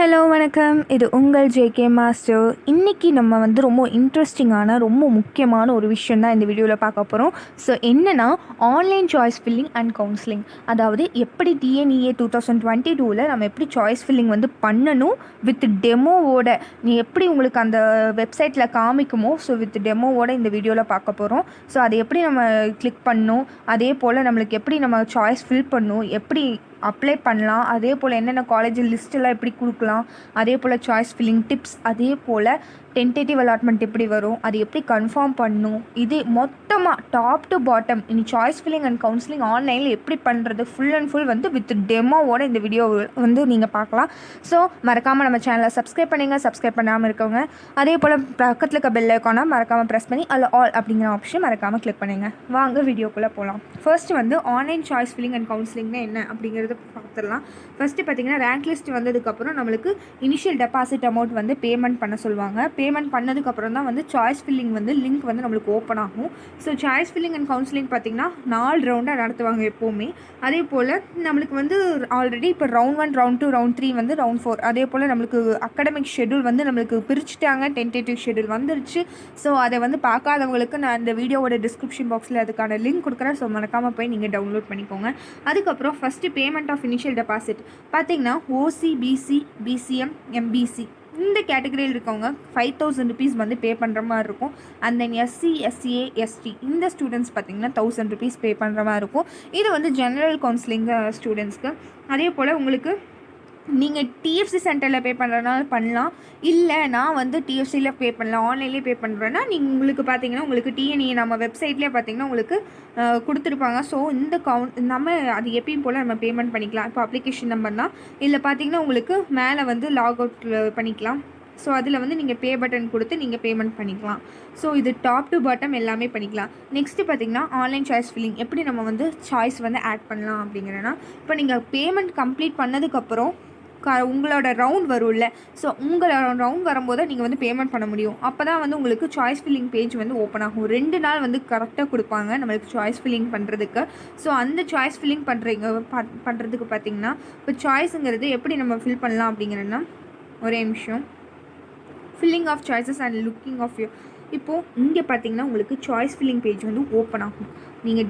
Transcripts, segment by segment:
Hello வணக்கம். இது உங்கள் ஜேகே மாஸ்டர். இன்றைக்கி நம்ம வந்து ரொம்ப இன்ட்ரெஸ்டிங்கான ரொம்ப முக்கியமான ஒரு விஷயம் தான் இந்த வீடியோவில் பார்க்க போகிறோம். ஸோ என்னென்னா online choice filling and counselling. அதாவது எப்படி TNEA 2022 நம்ம எப்படி சாய்ஸ் ஃபில்லிங் வந்து பண்ணணும் வித் டெமோவோட நீ எப்படி உங்களுக்கு அந்த வெப்சைட்டில் காமிக்குமோ ஸோ வித் டெமோவோட இந்த வீடியோவில் பார்க்க போகிறோம். ஸோ அதை எப்படி நம்ம கிளிக் பண்ணணும், அதே போல் நம்மளுக்கு எப்படி நம்ம சாய்ஸ் ஃபில் பண்ணணும், எப்படி அப்ளை பண்ணலாம், அதே போல் என்னென்ன காலேஜ் லிஸ்ட்டெல்லாம் எப்படி கொடுக்கலாம், அதே போல் சாய்ஸ் ஃபில்லிங் டிப்ஸ், அதே போல் டென்டேட்டிவ் அலாட்மெண்ட் எப்படி வரும், அது எப்படி கன்ஃபார்ம் பண்ணணும், இது மொத்தமாக டாப் டு பாட்டம் இனி சாய்ஸ் ஃபில்லிங் அண்ட் கவுன்சிலிங் ஆன்லைனில் எப்படி பண்ணுறது ஃபுல் அண்ட் ஃபுல் வந்து வித் டெமோவோட இந்த வீடியோ வந்து நீங்கள் பார்க்கலாம். ஸோ மறக்காமல் நம்ம சேனலை சப்ஸ்கிரைப் பண்ணுங்கள். சப்ஸ்கிரைப் பண்ணாமல் இருக்கவங்க அதே போல் பக்கத்தில் இருக்க பெல் ஐக்கானை மறக்காமல் ப்ரெஸ் பண்ணி அதில் ஆல் அப்படிங்கிற ஆப்ஷன் மறக்காமல் கிளிக் பண்ணுங்கள். வாங்க வீடியோக்குள்ளே போகலாம். ஃபர்ஸ்ட் வந்து ஆன்லைன் சாய்ஸ் ஃபில்லிங் அண்ட் கவுன்சிலிங்னா என்ன அப்படிங்கிறது பார்த்துடலாம். ஃபஸ்ட்டு பார்த்தீங்கன்னா ரேங்க் லிஸ்ட் வந்ததுக்கப்புறம் நம்மளுக்கு இனிஷியல் டெபாசிட் அமௌண்ட் வந்து பேமெண்ட் பண்ண சொல்லுவாங்க. பேமெண்ட் பண்ணதுக்கப்புறம் தான் வந்து சாய்ஸ் ஃபில்லிங் வந்து லிங்க் வந்து நம்மளுக்கு ஓப்பன் ஆகும். So choice filling and counselling பார்த்திங்கன்னா 4 ரவுண்டாக நடத்துவாங்க எப்போவுமே. அதே போல் நம்மளுக்கு வந்து ஆல்ரெடி இப்போ ரவுண்ட் 1, ரவுண்ட் 2, ரவுண்ட் 3 வந்து ரவுண்ட் 4. அதே போல் நம்மளுக்கு அகடமிக் ஷெட்யூல் வந்து நம்மளுக்கு பிரிச்சுட்டாங்க. டென்டேட்டிவ் ஷெட்யூல் வந்துருச்சு. ஸோ அதை வந்து பார்க்காதவங்களுக்கு நான் இந்த வீடியோவோட டிஸ்கிரிப்ஷன் பாக்ஸில் அதுக்கான லிங்க் கொடுக்குறேன். ஸோ மறக்காமல் போய் நீங்கள் டவுன்லோட் பண்ணிக்கோங்க. அதுக்கப்புறம் first payment of initial deposit பார்த்தீங்கன்னா ஓசி, பிசி, பிசிஎம், எம்பிசி இந்த கேட்டகரியில் இருக்கவங்க 5000 rupees வந்து பே பண்ணுற மாதிரி இருக்கும். And then SC, SCA, ST இந்த ஸ்டூடெண்ட்ஸ் பார்த்திங்கன்னா 1000 rupees பே பண்ணுற மாதிரி இருக்கும். இது வந்து ஜென்ரல் கவுன்சிலிங் ஸ்டூடெண்ட்ஸ்க்கு. அதே போல் உங்களுக்கு நீங்கள் டிஎஃப்சி சென்டரில் பே பண்ணுறதுனால பண்ணலாம். இல்லை நான் வந்து டிஎஃப்சியில் பே பண்ணலாம், ஆன்லைன்லேயே பே பண்ணுறேன்னா நீங்கள் உங்களுக்கு பார்த்தீங்கன்னா உங்களுக்கு TNEA நம்ம வெப்சைட்லேயே பார்த்தீங்கன்னா உங்களுக்கு கொடுத்துருப்பாங்க. ஸோ இந்த நம்ம அது எப்பயும் போல் நம்ம பேமெண்ட் பண்ணிக்கலாம். இப்போ அப்ளிகேஷன் நம்பர்னால் இதில் பார்த்தீங்கன்னா உங்களுக்கு மேலே வந்து லாக் அவுட் பண்ணிக்கலாம். ஸோ அதில் வந்து நீங்கள் பே பட்டன் கொடுத்து நீங்கள் பேமெண்ட் பண்ணிக்கலாம். ஸோ இது டாப் டு பாட்டம் எல்லாமே பண்ணிக்கலாம். நெக்ஸ்ட்டு பார்த்திங்கன்னா ஆன்லைன் சாய்ஸ் ஃபில்லிங் எப்படி நம்ம வந்து சாய்ஸ் வந்து ஆட் பண்ணலாம் அப்படிங்கிறனா, இப்போ நீங்கள் பேமெண்ட் கம்ப்ளீட் பண்ணதுக்கப்புறம் உங்களோட ரவுண்ட் வரும்ல. ஸோ உங்களோட ரவுண்ட் வரும்போது நீங்கள் வந்து பேமெண்ட் பண்ண முடியும். அப்போ தான் வந்து உங்களுக்கு சாய்ஸ் ஃபில்லிங் பேஜ் வந்து ஓப்பன் ஆகும். 2 நாள் வந்து கரெக்டாக கொடுப்பாங்க நம்மளுக்கு சாய்ஸ் ஃபில்லிங் பண்ணுறதுக்கு. ஸோ அந்த சாய்ஸ் ஃபில்லிங் பண்ணுறதுக்கு பார்த்திங்கன்னா இப்போ சாய்ஸுங்கிறது எப்படி நம்ம ஃபில் பண்ணலாம் அப்படிங்கிறன்னா, ஒரே நிமிஷம். Filling of choices and looking of you. இப்போது இங்கே பார்த்தீங்கன்னா உங்களுக்கு சாய்ஸ் ஃபில்லிங் பேஜ் வந்து ஓப்பன் ஆகும். நீங்கள்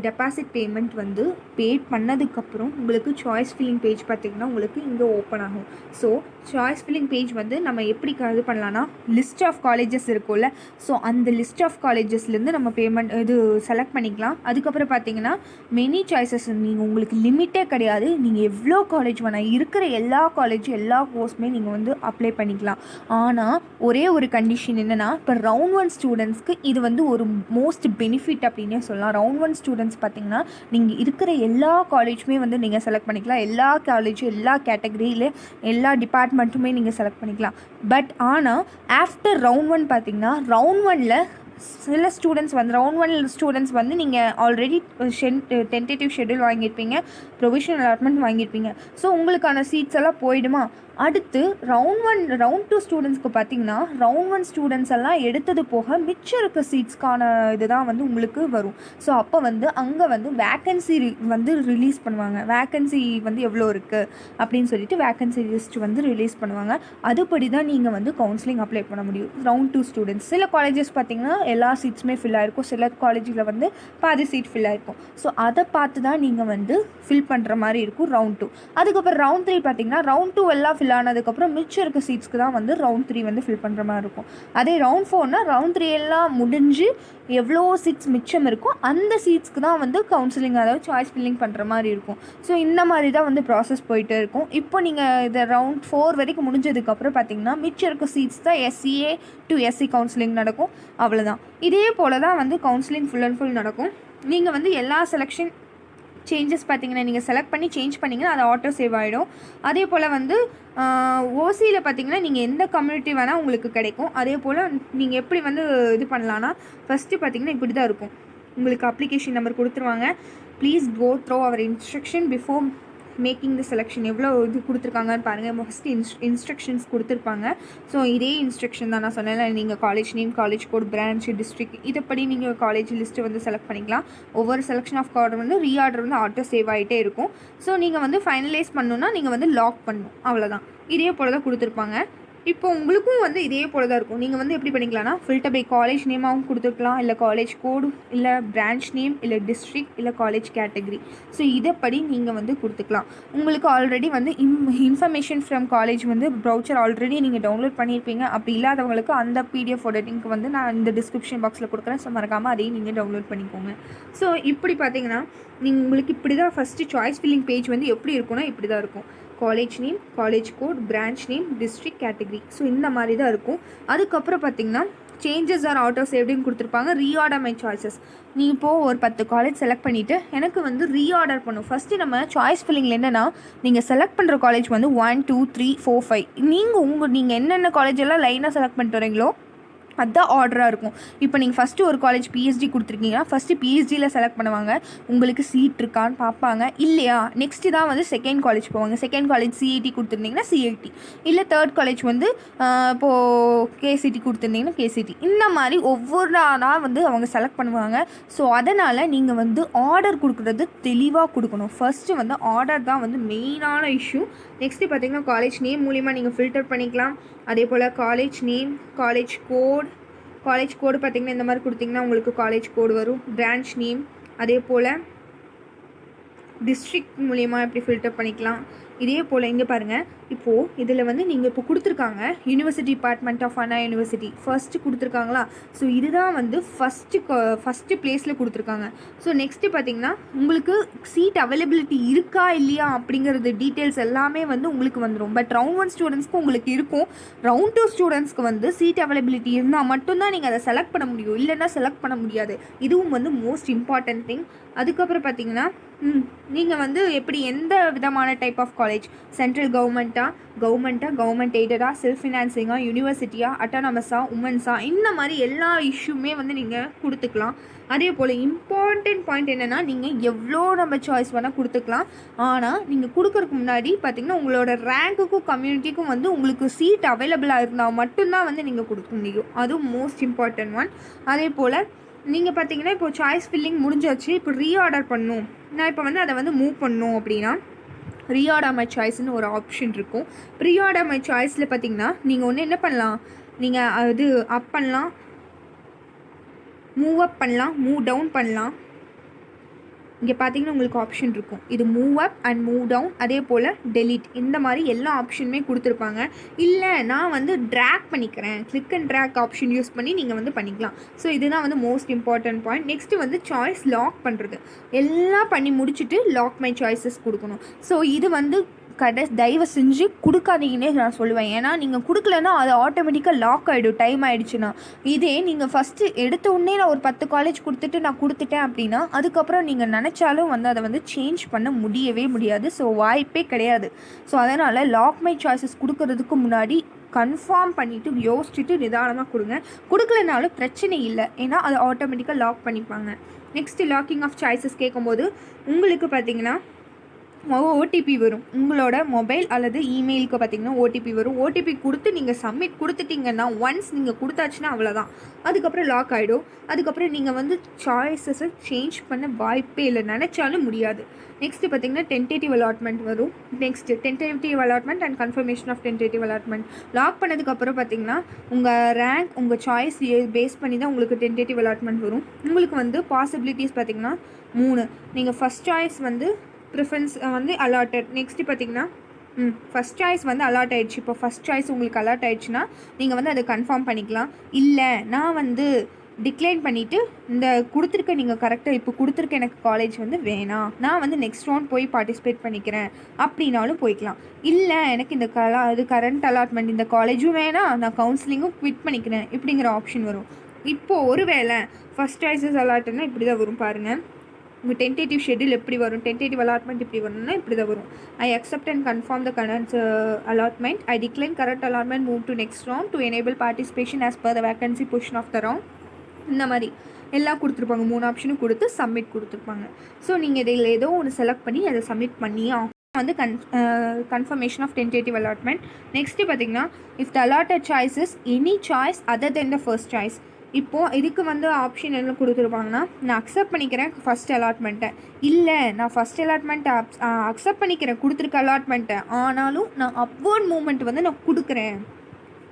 டெபாசிட் பேமெண்ட் வந்து பே பண்ணதுக்கப்புறம் உங்களுக்கு சாய்ஸ் ஃபில்லிங் பேஜ் பார்த்திங்கன்னா உங்களுக்கு இங்கே ஓப்பன் ஆகும். ஸோ சாய்ஸ் ஃபில்லிங் பேஜ் வந்து நம்ம எப்படி இது பண்ணலான்னா, லிஸ்ட் ஆஃப் காலேஜஸ் இருக்கும்ல. ஸோ அந்த லிஸ்ட் ஆஃப் காலேஜஸ்லேருந்து நம்ம பேமெண்ட் இது செலக்ட் பண்ணிக்கலாம். அதுக்கப்புறம் பார்த்தீங்கன்னா மெனி சாய்ஸஸ் நீங்கள் உங்களுக்கு லிமிட்டே கிடையாது. நீங்கள் எவ்வளோ காலேஜ் வேணால் இருக்கிற எல்லா காலேஜும் எல்லா கோர்ஸுமே நீங்கள் வந்து அப்ளை பண்ணிக்கலாம். ஆனால் ஒரே ஒரு கண்டிஷன் என்னென்னா, இப்போ ரவுண்ட் 1 ஸ்டூடெண்ட்ஸ்க்கு இது வந்து ஒரு மோஸ்ட் பெனிஃபிட் அப்படின்னே சொல்லலாம். ரவுண்ட் 1 ஸ்டூடெண்ட்ஸ் பார்த்திங்கன்னா நீங்கள் இருக்கிற எல்லா காலேஜுமே வந்து நீங்கள் செலக்ட் பண்ணிக்கலாம். எல்லா காலேஜும் எல்லா கேட்டகரியில் எல்லா டிபார்ட்மெண்ட்டுமே நீங்கள் செலக்ட் பண்ணிக்கலாம். பட் ஆனால் ஆஃப்டர் ரவுண்ட் 1 பார்த்திங்கன்னா ரவுண்ட் 1ல் சில ஸ்டூடெண்ட்ஸ் வந்து ரவுண்ட் 1 ஸ்டூடெண்ட்ஸ் வந்து நீங்கள் ஆல்ரெடி டென்டேட்டிவ் ஷெட்யூல் வாங்கியிருப்பீங்க, ப்ரொவிஷனல் அலாட்மெண்ட் வாங்கியிருப்பீங்க. ஸோ உங்களுக்கான சீட்ஸ் எல்லாம் போயிடுமா. அடுத்து ரவுண்ட் 2 ஸ்டூடெண்ட்ஸ்க்கு பார்த்தீங்கன்னா ரவுண்ட் 1 ஸ்டூடெண்ட்ஸ் எல்லாம் எடுத்தது போக மிச்சம் இருக்க சீட்ஸ்க்கான இது தான் வந்து உங்களுக்கு வரும். ஸோ அப்போ வந்து அங்கே வந்து வேக்கன்சி வந்து ரிலீஸ் பண்ணுவாங்க. வேக்கன்சி வந்து எவ்வளோ இருக்குது அப்படின்னு சொல்லிட்டு வேக்கன்சி லிஸ்ட் வந்து ரிலீஸ் பண்ணுவாங்க. அதுபடி தான் நீங்கள் வந்து கவுன்சிலிங் அப்ளை பண்ண முடியும். ரவுண்ட் 2 ஸ்டூடெண்ட்ஸ் சில காலேஜஸ் பார்த்திங்கன்னா எல்லா சீட்ஸுமே ஃபில் ஆகிருக்கும், சில காலேஜில் வந்து பாதி சீட் ஃபில் ஆகிருக்கும். ஸோ அதை பார்த்து தான் நீங்கள் வந்து ஃபில் பண்ணுற மாதிரி இருக்கும் ரவுண்ட் 2. அதுக்கப்புறம் ரவுண்ட் 3 பார்த்திங்கன்னா ரவுண்ட் 2 எல்லாம் ஃபில் ஆனதுக்கப்புறம் மிச்சம் இருக்க சீட்ஸ்க்கு தான் வந்து ரவுண்ட் 3 வந்து ஃபில் பண்ணுற மாதிரி இருக்கும். அதே ரவுண்ட் 4னா ரவுண்ட் 3 எல்லாம் முடிஞ்சு எவ்வளோ சீட்ஸ் மிச்சம் இருக்கோ அந்த சீட்ஸ்க்கு தான் வந்து கவுன்சிலிங் அதாவது சாய்ஸ் ஃபில்லிங் பண்ணுற மாதிரி இருக்கும். ஸோ இந்த மாதிரி தான் வந்து ப்ராசஸ் போயிட்டே இருக்கும். இப்போ நீங்கள் இதை ரவுண்ட் 4 வரைக்கும் முடிஞ்சதுக்கப்புறம் பார்த்திங்கன்னா மிச்சம் இருக்க சீட்ஸ் தான் SCA to SC கவுன்சிலிங் நடக்கும். அவ்வளோதான். இதே போல் தான் வந்து கவுன்சிலிங் ஃபுல் அண்ட் ஃபுல் நடக்கும். நீங்கள் வந்து எல்லா செலெக்ஷன் சேஞ்சஸ் பார்த்திங்கன்னா நீங்கள் செலக்ட் பண்ணி சேஞ்ச் பண்ணிங்கன்னா அது ஆட்டோ சேவ் ஆகிடும். அதே போல் வந்து ஓசியில் பார்த்திங்கன்னா நீங்கள் எந்த கம்யூனிட்டி வேணால் உங்களுக்கு கிடைக்கும். அதே போல் நீங்கள் எப்படி வந்து இது பண்ணலான்னா, ஃபஸ்ட்டு பார்த்திங்கன்னா இப்படி தான் இருக்கும். உங்களுக்கு அப்ளிகேஷன் நம்பர் கொடுத்துருவாங்க. Please go through our instruction before making the selection எவ்வளோ இது கொடுத்துருக்காங்கன்னு பாருங்கள். ஃபஸ்ட்டு இன்ஸ்ட்ரக்ஷன்ஸ் கொடுத்துருப்பாங்க. ஸோ இதே இன்ஸ்ட்ரக்ஷன் தான் நான் சொன்னேன்ல, நீங்கள் college name, college code, branch, district இதைப்படி நீங்கள் காலேஜ் லிஸ்ட்டு வந்து செலக்ட் பண்ணிக்கலாம். ஒவ்வொரு செலெக்ஷன் ஆஃப் கார்டு வந்து ரீஆர்டர் வந்து ஆட்டோ சேவ் ஆகிட்டே இருக்கும். ஸோ நீங்கள் வந்து ஃபைனலைஸ் பண்ணணுன்னா நீங்கள் வந்து லாக் பண்ணணும், அவ்வளோதான். இதே போல் தான் கொடுத்துருப்பாங்க. இப்போ உங்களுக்கும் வந்து இதே போல் தான் இருக்கும். நீங்கள் வந்து எப்படி பண்ணிக்கலாம்னா, ஃபில்டர் பை காலேஜ் நேமாகவும் கொடுத்துருக்கலாம், இல்லை காலேஜ் கோடு, இல்லை பிரான்ச் நேம், இல்லை டிஸ்ட்ரிக்ட், இல்லை காலேஜ் கேட்டகரி. ஸோ இதைப்படி நீங்கள் வந்து கொடுத்துக்கலாம். உங்களுக்கு ஆல்ரெடி வந்து இன்ஃபர்மேஷன் ஃப்ரம் காலேஜ் வந்து ப்ரௌச்சர் ஆல்ரெடி நீங்கள் டவுன்லோட் பண்ணியிருப்பீங்க. அப்படி இல்லாதவங்களுக்கு அந்த பிடிஎஃபோட லிங்க் வந்து நான் இந்த டிஸ்கிரிப்ஷன் பாக்ஸில் கொடுக்குறேன். ஸோ மறக்காமல் அதையும் நீங்கள் டவுன்லோட் பண்ணிக்கோங்க. ஸோ இப்படி பார்த்தீங்கன்னா உங்களுக்கு இப்படி தான் ஃபஸ்ட்டு சாய்ஸ் ஃபில்லிங் பேஜ் வந்து எப்படி இருக்குன்னா இப்படி தான் இருக்கும். College name, college code, branch name, district, category. So இந்த மாதிரி தான் இருக்கும். அதுக்கப்புறம் பார்த்திங்கன்னா சேஞ்சஸ் ஆர் ஆட்டோ சேவ்டுன்னு கொடுத்துருப்பாங்க. Reorder my choices. நீ இப்போது ஒரு 10 காலேஜ் செலக்ட் பண்ணிவிட்டு எனக்கு வந்து ரீஆர்டர் பண்ணும். ஃபஸ்ட்டு நம்ம சாய்ஸ் ஃபில்லிங்கில் என்னென்னா, நீங்கள் செலக்ட் பண்ணுற காலேஜ் வந்து 1 2 3 4 5 நீங்கள் என்னென்ன காலேஜ் எல்லாம் லைனாக செலக்ட் பண்ணிட்டு வரீங்களோ அதுதான் ஆர்டராக இருக்கும். இப்போ நீங்கள் ஃபஸ்ட்டு ஒரு காலேஜ் பிஹெச்டி கொடுத்துருக்கீங்கன்னா ஃபஸ்ட்டு பிஹெச்டியில் செலக்ட் பண்ணுவாங்க. உங்களுக்கு சீட் இருக்கான்னு பார்ப்பாங்க. இல்லையா நெக்ஸ்ட்டு தான் வந்து செகண்ட் காலேஜ் போவாங்க. செகண்ட் காலேஜ் சிஐடி கொடுத்துருந்தீங்கன்னா சிஐடி, இல்லை தேர்ட் காலேஜ் வந்து இப்போது கேசிடி கொடுத்துருந்தீங்கன்னா கேசிடி. இந்த மாதிரி ஒவ்வொரு நாளாக வந்து அவங்க செலக்ட் பண்ணுவாங்க. ஸோ அதனால் நீங்கள் வந்து ஆர்டர் கொடுக்குறது தெளிவாக கொடுக்கணும். ஃபஸ்ட்டு வந்து ஆர்டர் தான் வந்து மெயினான இஷ்யூ. நெக்ஸ்ட்டு பார்த்திங்கன்னா காலேஜ் நேம் மூலிமா நீங்கள் ஃபில்டர் பண்ணிக்கலாம். அதே போல் காலேஜ் நேம், காலேஜ் கோடு பார்த்திங்கன்னா இந்த மாதிரி கொடுத்திங்கன்னா உங்களுக்கு காலேஜ் கோடு வரும். பிரான்ச் நேம், அதே போல் டிஸ்ட்ரிக்ட் மூலிமா எப்படி ஃபில்டர் பண்ணிக்கலாம். இதே போல் இங்கே பாருங்கள், இப்போது இதில் வந்து நீங்கள் இப்போ கொடுத்துருக்காங்க university department of Anna university first கொடுத்துருக்காங்களா. ஸோ இதுதான் வந்து ஃபஸ்ட்டு ப்ளேஸில் கொடுத்துருக்காங்க. ஸோ நெக்ஸ்ட்டு பார்த்திங்கன்னா உங்களுக்கு சீட் அவைலபிலிட்டி இருக்கா இல்லையா அப்படிங்கிறது டீட்டெயில்ஸ் எல்லாமே வந்து உங்களுக்கு வந்துடும். பட் ரவுண்ட் 1 ஸ்டூடெண்ட்ஸ்க்கு உங்களுக்கு இருக்கும். ரவுண்ட் 2 ஸ்டூடெண்ட்ஸ்க்கு வந்து சீட் அவைலபிலிட்டி இருந்தால் மட்டும்தான் நீங்கள் அதை செலக்ட் பண்ண முடியும், இல்லைன்னா செலக்ட் பண்ண முடியாது. இதுவும் வந்து மோஸ்ட் இம்பார்ட்டன்ட் திங். அதுக்கப்புறம் பார்த்திங்கன்னா நீங்கள் வந்து எப்படி எந்த விதமான type of college, central government எய்டடா, செல்ஃப் ஃபினான்சிங்கா, யூனிவர்சிட்டியா, அட்டானமஸா, உமன்ஸா, இந்த மாதிரி எல்லா இஷ்யூமே வந்து நீங்கள் கொடுத்துக்கலாம். அதே போல் இம்பார்ட்டன்ட் பாயிண்ட் என்னென்னா, நீங்கள் எவ்வளோ நம்ம சாய்ஸ் வேணால் கொடுத்துக்கலாம். ஆனால் நீங்கள் கொடுக்கறதுக்கு முன்னாடி பார்த்திங்கன்னா உங்களோட ரேங்க்குக்கும் கம்யூனிட்டிக்கும் வந்து உங்களுக்கு சீட் அவைலபிளாக இருந்தால் மட்டும்தான் வந்து நீங்கள் கொடுக்க முடியும். அதுவும் மோஸ்ட் இம்பார்ட்டன்ட் ஒன். அதே போல் நீங்கள் பார்த்தீங்கன்னா இப்போ சாய்ஸ் ஃபில்லிங் முடிஞ்சாச்சு. இப்போ ரீஆர்டர் பண்ணணும், நான் இப்போ வந்து அதை வந்து மூவ் பண்ணணும் அப்படின்னா ரீஆர்டர் மை சாய்ஸ்னு ஒரு ஆப்ஷன் இருக்கும். ரீஆர்டர் மை சாய்ஸில் பார்த்தீங்கன்னா நீங்கள் ஒன்று என்ன பண்ணலாம், நீங்கள் அது அப் பண்ணலாம், மூவ் அப் பண்ணலாம், மூவ் டவுன் பண்ணலாம். இங்கே பார்த்தீங்கன்னா உங்களுக்கு ஆப்ஷன் இருக்கும். இது move up and move down, அதே போல் டெலீட், இந்த மாதிரி எல்லா ஆப்ஷனுமே கொடுத்துருப்பாங்க. இல்லை நான் வந்து ட்ராக் பண்ணிக்கிறேன், click and drag option use பண்ணி நீங்கள் வந்து பண்ணிக்கலாம். ஸோ இதுதான் வந்து மோஸ்ட் இம்பார்ட்டன்ட் பாயிண்ட். நெக்ஸ்ட்டு வந்து சாய்ஸ் லாக் பண்ணுறது. எல்லாம் பண்ணி முடிச்சுட்டு லாக் மை சாய்ஸஸ் கொடுக்கணும். ஸோ இது வந்து தயவு செஞ்சு கொடுக்காதீங்கன்னே நான் சொல்லுவேன். ஏன்னா நீங்கள் கொடுக்கலன்னா அது ஆட்டோமேட்டிக்காக லாக் ஆகிடும் டைம் ஆகிடுச்சுன்னா. இதே நீங்கள் ஃபஸ்ட்டு எடுத்த உடனே நான் ஒரு 10 காலேஜ் நான் கொடுத்துட்டேன் அப்படின்னா அதுக்கப்புறம் நீங்கள் நினச்சாலும் வந்து அதை வந்து சேஞ்ச் பண்ண முடியவே முடியாது. ஸோ வாய்ப்பே கிடையாது. ஸோ அதனால் லாக் மை சாய்ஸஸ் கொடுக்கறதுக்கு முன்னாடி கன்ஃபார்ம் பண்ணிவிட்டு யோசிச்சுட்டு நிதானமாக கொடுங்க. கொடுக்கலனாலும் பிரச்சனை இல்லை, ஏன்னா அதை ஆட்டோமேட்டிக்காக லாக் பண்ணிப்பாங்க. நெக்ஸ்ட்டு லாக்கிங் ஆஃப் சாய்ஸஸ் கேட்கும்போது உங்களுக்கு பார்த்திங்கன்னா ஓடிபி வரும். உங்களோட மொபைல் அல்லது இமெயிலுக்கு பார்த்திங்கன்னா ஓடிபி வரும். ஓடிபி கொடுத்து நீங்கள் சப்மிட் கொடுத்துட்டிங்கன்னா ஒன்ஸ் நீங்கள் கொடுத்தாச்சுன்னா அவ்வளோதான், அதுக்கப்புறம் லாக் ஆகிடும். அதுக்கப்புறம் நீங்கள் வந்து சாய்ஸஸை சேஞ்ச் பண்ண வாய்ப்பே இல்லை, நினச்சாலும் முடியாது. நெக்ஸ்ட்டு பார்த்திங்கன்னா டென்டேட்டிவ் அலாட்மெண்ட் வரும். Next tentative allotment and confirmation of tentative allotment. Lock பண்ணதுக்கப்புறம் பார்த்திங்கன்னா உங்கள் ரேங்க், உங்கள் சாய்ஸ் பேஸ் பண்ணி தான் உங்களுக்கு டென்டேட்டிவ் அலாட்மெண்ட் வரும். உங்களுக்கு வந்து பாசிபிலிட்டிஸ் பார்த்திங்கன்னா 3. நீங்கள் ஃபஸ்ட் சாய்ஸ் வந்து ப்ரிஃபரன்ஸ் வந்து அலாட்டட். நெக்ஸ்ட்டு பார்த்திங்கன்னா ஃபஸ்ட் சாய்ஸ் வந்து அலாட் ஆகிடுச்சு. இப்போ ஃபஸ்ட் சாய்ஸ் உங்களுக்கு அலாட் ஆகிடுச்சுன்னா நீங்கள் வந்து அதை கன்ஃபார்ம் பண்ணிக்கலாம். இல்லை நான் வந்து டிக்ளைன் பண்ணிவிட்டு இந்த கொடுத்துருக்க நீங்கள் கரெக்டாக இப்போ கொடுத்துருக்க எனக்கு காலேஜ் வந்து வேணாம், நான் வந்து நெக்ஸ்ட் ரவுண்ட் போய் பார்ட்டிசிபேட் பண்ணிக்கிறேன் அப்படின்னாலும் போய்க்கலாம். இல்லை எனக்கு இந்த கரண்ட் அலாட்மெண்ட் இந்த காலேஜும் வேணாம், நான் கவுன்சிலிங்கும் குவிட் பண்ணிக்கிறேன் இப்படிங்கிற ஆப்ஷன் வரும். இப்போது ஒரு வேளை ஃபஸ்ட் சாய்ஸஸ் அலாட்னா இப்படி தான் வரும் பாருங்கள். உங்கள் டென்டேட்டிவ் ஷெட்யூல் எப்படி வரும், டென்டேட்டிவ் அலாட்மெண்ட் இப்படி வரணும்னா இப்படி தான் வரும். I accept and confirm the current allotment. I decline current allotment, move to next round to enable participation as per the vacancy position of the round. இந்த மாதிரி எல்லாம் கொடுத்துருப்பாங்க. 3 ஆப்ஷனும் கொடுத்து சப்மிட் கொடுத்துருப்பாங்க. ஸோ நீங்கள் இதில் ஏதோ ஒன்று செலக்ட் பண்ணி அதை சப்மிட் பண்ணியே வந்து confirmation of tentative allotment. Next பார்த்தீங்கன்னா, if the allotted choice is any choice other than the first choice. இப்போது இதுக்கு வந்து ஆப்ஷன் என்ன கொடுத்துருப்பாங்கன்னா, நான் அக்செப்ட் பண்ணிக்கிறேன் ஃபஸ்ட் அலாட்மெண்ட்டை, இல்லை நான் ஃபஸ்ட் அலாட்மெண்ட்டை அக்செப்ட் பண்ணிக்கிறேன் கொடுத்துருக்க அலாட்மெண்ட்டை, ஆனாலும் நான் அப்வர்ட் மூமெண்ட் வந்து நான் கொடுக்குறேன்.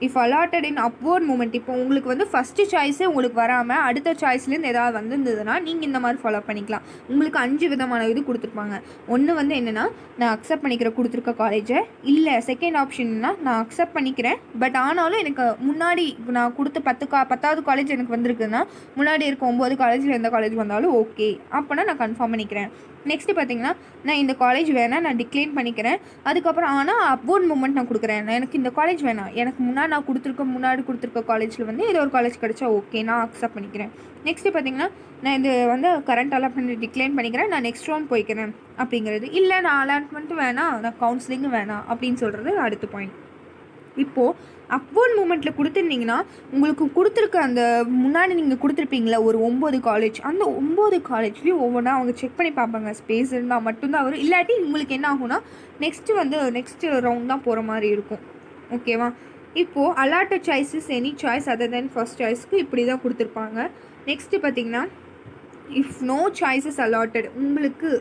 If allotted in upward moment, இப்போ உங்களுக்கு வந்து ஃபஸ்ட்டு சாய்ஸே உங்களுக்கு வராமல் அடுத்த சாய்ஸ்லேருந்து ஏதாவது வந்துருந்ததுன்னா நீங்கள் இந்த மாதிரி ஃபாலோ பண்ணிக்கலாம். உங்களுக்கு 5 விதமான இது கொடுத்துருப்பாங்க. ஒன்று வந்து என்னென்னா, நான் அக்செப்ட் பண்ணிக்கிற கொடுத்துருக்க காலேஜை, இல்லை செகண்ட் ஆப்ஷன்னா நான் அக்செப்ட் பண்ணிக்கிறேன் பட் ஆனாலும் எனக்கு முன்னாடி நான் கொடுத்த 10வது காலேஜ் எனக்கு வந்திருக்குன்னா முன்னாடி இருக்க 9 காலேஜில் எந்த காலேஜ் வந்தாலும் ஓகே, அப்போனா நான் கன்ஃபார்ம் பண்ணிக்கிறேன். நெக்ஸ்ட்டு பார்த்தீங்கன்னா, நான் இந்த காலேஜ் வேணாம் நான் டிக்ளைன் பண்ணிக்கிறேன், அதுக்கப்புறம் ஆனால் அப்வர்ட் மூமெண்ட் நான் கொடுக்குறேன், எனக்கு இந்த காலேஜ் வேணாம், எனக்கு முன்னாடி கொடுத்துருக்க காலேஜில் வந்து ஏதோ ஒரு காலேஜ் கிடச்சா ஓகே நான் அக்செப்ட் பண்ணிக்கிறேன். நெக்ஸ்ட்டு பார்த்தீங்கன்னா, நான் இது வந்து கரண்ட் அலாட்மெண்ட் டிக்ளைன் பண்ணிக்கிறேன், நான் நெக்ஸ்ட் ரவுண்ட் போய்க்கிறேன் அப்படிங்கிறது. இல்லை நான் அலாட்மெண்ட்டும் வேணாம் நான் கவுன்சிலிங்கும் வேணாம் அப்படின்னு சொல்கிறது அடுத்த பாயிண்ட். இப்போது அப்வர்ட் மூமெண்ட்டில் கொடுத்துருந்தீங்கன்னா, உங்களுக்கு கொடுத்துருக்க அந்த முன்னாடி நீங்கள் கொடுத்துருப்பீங்களா ஒரு 9 காலேஜ், அந்த 9 காலேஜ்லேயும் ஒவ்வொன்றா அவங்க செக் பண்ணி பார்ப்பாங்க. ஸ்பேஸ் இருந்தால் மட்டும்தான் வரும், இல்லாட்டி உங்களுக்கு என்ன ஆகும்னா நெக்ஸ்ட்டு ரவுண்ட் தான் போகிற மாதிரி இருக்கும். ஓகேவா? இப்போது allotted choices any choice other than first சாய்ஸ்க்கு இப்படி தான் கொடுத்துருப்பாங்க. நெக்ஸ்ட்டு பார்த்தீங்கன்னா, இஃப் நோ சாய்ஸஸ் அலாட்டட், உங்களுக்கு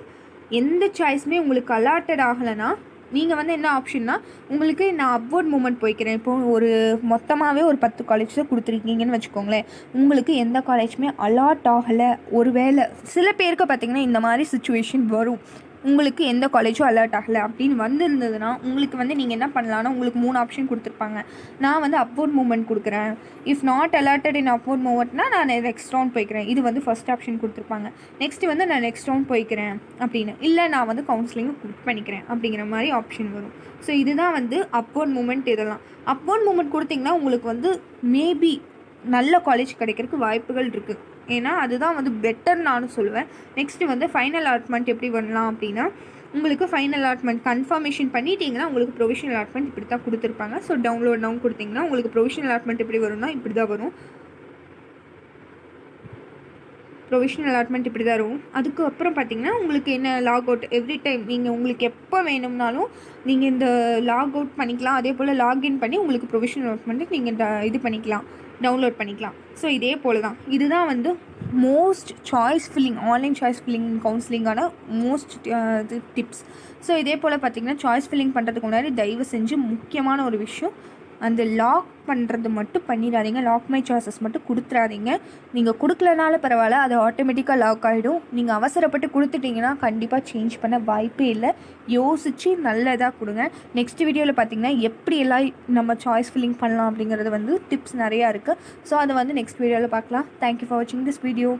எந்த சாய்ஸுமே உங்களுக்கு அலாட்டட் ஆகலைன்னா நீங்கள் வந்து என்ன ஆப்ஷன்னா, உங்களுக்கு நான் அப்வர்ட் மூமெண்ட் போய்க்கிறேன். இப்போது ஒரு மொத்தமாகவே ஒரு 10 காலேஜ் தான் கொடுத்துருக்கீங்கன்னு வச்சுக்கோங்களேன், உங்களுக்கு எந்த காலேஜுமே அலாட் ஆகலை. ஒருவேளை சில பேருக்கு பார்த்திங்கன்னா இந்த மாதிரி சுச்சுவேஷன் வரும், உங்களுக்கு எந்த காலேஜும் அலர்ட் ஆகலை அப்படின்னு வந்திருந்ததுன்னா உங்களுக்கு வந்து நீங்கள் என்ன பண்ணலான்னா, உங்களுக்கு 3 ஆப்ஷன் கொடுத்துருப்பாங்க. நான் வந்து அப்வர்ட் மூமெண்ட் கொடுக்குறேன், if not allotted in upward மூமெண்ட்னா நான் நெக்ஸ்ட் ரவுண்ட் போய்க்கிறேன், இது வந்து ஃபஸ்ட் ஆப்ஷன் கொடுத்துருப்பாங்க. நெக்ஸ்ட்டு வந்து நான் நெக்ஸ்ட் ரவுண்ட் போய்க்கிறேன் அப்படின்னு, இல்லை நான் வந்து கவுன்சிலிங்கும் குவிட் பண்ணிக்கிறேன் அப்படிங்கிற மாதிரி ஆப்ஷன் வரும். ஸோ இதுதான் வந்து அப்வர்ட் மூமெண்ட். இதெல்லாம் அப்வர்ட் மூமெண்ட் கொடுத்திங்கன்னா உங்களுக்கு வந்து மேபி நல்ல காலேஜ் கிடைக்கிறதுக்கு வாய்ப்புகள் இருக்குது. ஏன்னா அதுதான் வந்து பெட்டர் நானும் சொல்லுவேன். நெக்ஸ்ட்டு வந்து ஃபைனல் அலாட்மெண்ட் எப்படி பண்ணலாம் அப்படின்னா, உங்களுக்கு ஃபைனல் அலாட்மெண்ட் கன்ஃபர்மேஷன் பண்ணிட்டீங்கன்னா உங்களுக்கு ப்ரொவிஷனல் அலாட்மெண்ட் இப்படி தான் கொடுத்துருப்பாங்க. ஸோ டவுன் கொடுத்திங்கன்னா உங்களுக்கு ப்ரொவிஷனல் அலாட்மெண்ட் எப்படி வரும்னா இப்படி தான் வரும். ப்ரொவிஷனல் அலாட்மெண்ட் இப்படி தான் வரும். அதுக்கப்புறம் பார்த்திங்கன்னா, உங்களுக்கு என்ன லாக் அவுட் எவ்ரி டைம் நீங்கள் உங்களுக்கு எப்போ வேணும்னாலும் நீங்கள் இந்த லாக் அவுட் பண்ணிக்கலாம். அதே போல் லாக்இன் பண்ணி உங்களுக்கு ப்ரொவிஷனல் அலாட்மெண்ட்டுக்கு நீங்கள் இது பண்ணிக்கலாம், டவுன்லோட் பண்ணிக்கலாம். ஸோ இதே போல் தான் இதுதான் வந்து most choice filling, online choice filling கவுன்சிலிங்கான மோஸ்ட் இது டிப்ஸ். ஸோ இதே போல் பார்த்திங்கன்னா, சாய்ஸ் ஃபில்லிங் பண்ணுறதுக்கு முன்னாடி தயவு செஞ்சு முக்கியமான ஒரு விஷயம், அந்த லாக் பண்ணுறது மட்டும் பண்ணிடாதீங்க, லாக் மை சாய்ஸஸ் மட்டும் கொடுத்துடாதீங்க. நீங்கள் கொடுக்கலனால பரவாயில்ல, அது ஆட்டோமேட்டிக்காக லாக் ஆகிடும். நீங்கள் அவசரப்பட்டு கொடுத்துட்டிங்கன்னா கண்டிப்பாக சேஞ்ச் பண்ண வாய்ப்பே இல்லை. யோசித்து நல்லதாக கொடுங்க. நெக்ஸ்ட் வீடியோவில் பார்த்திங்கன்னா எப்படி எல்லாம் நம்ம சாய்ஸ் ஃபில்லிங் பண்ணலாம் அப்படிங்கிறது வந்து டிப்ஸ் நிறையா இருக்குது. ஸோ அதை வந்து நெக்ஸ்ட் வீடியோவில் பார்க்கலாம். தேங்க்யூ ஃபார் வாட்சிங் திஸ் வீடியோ.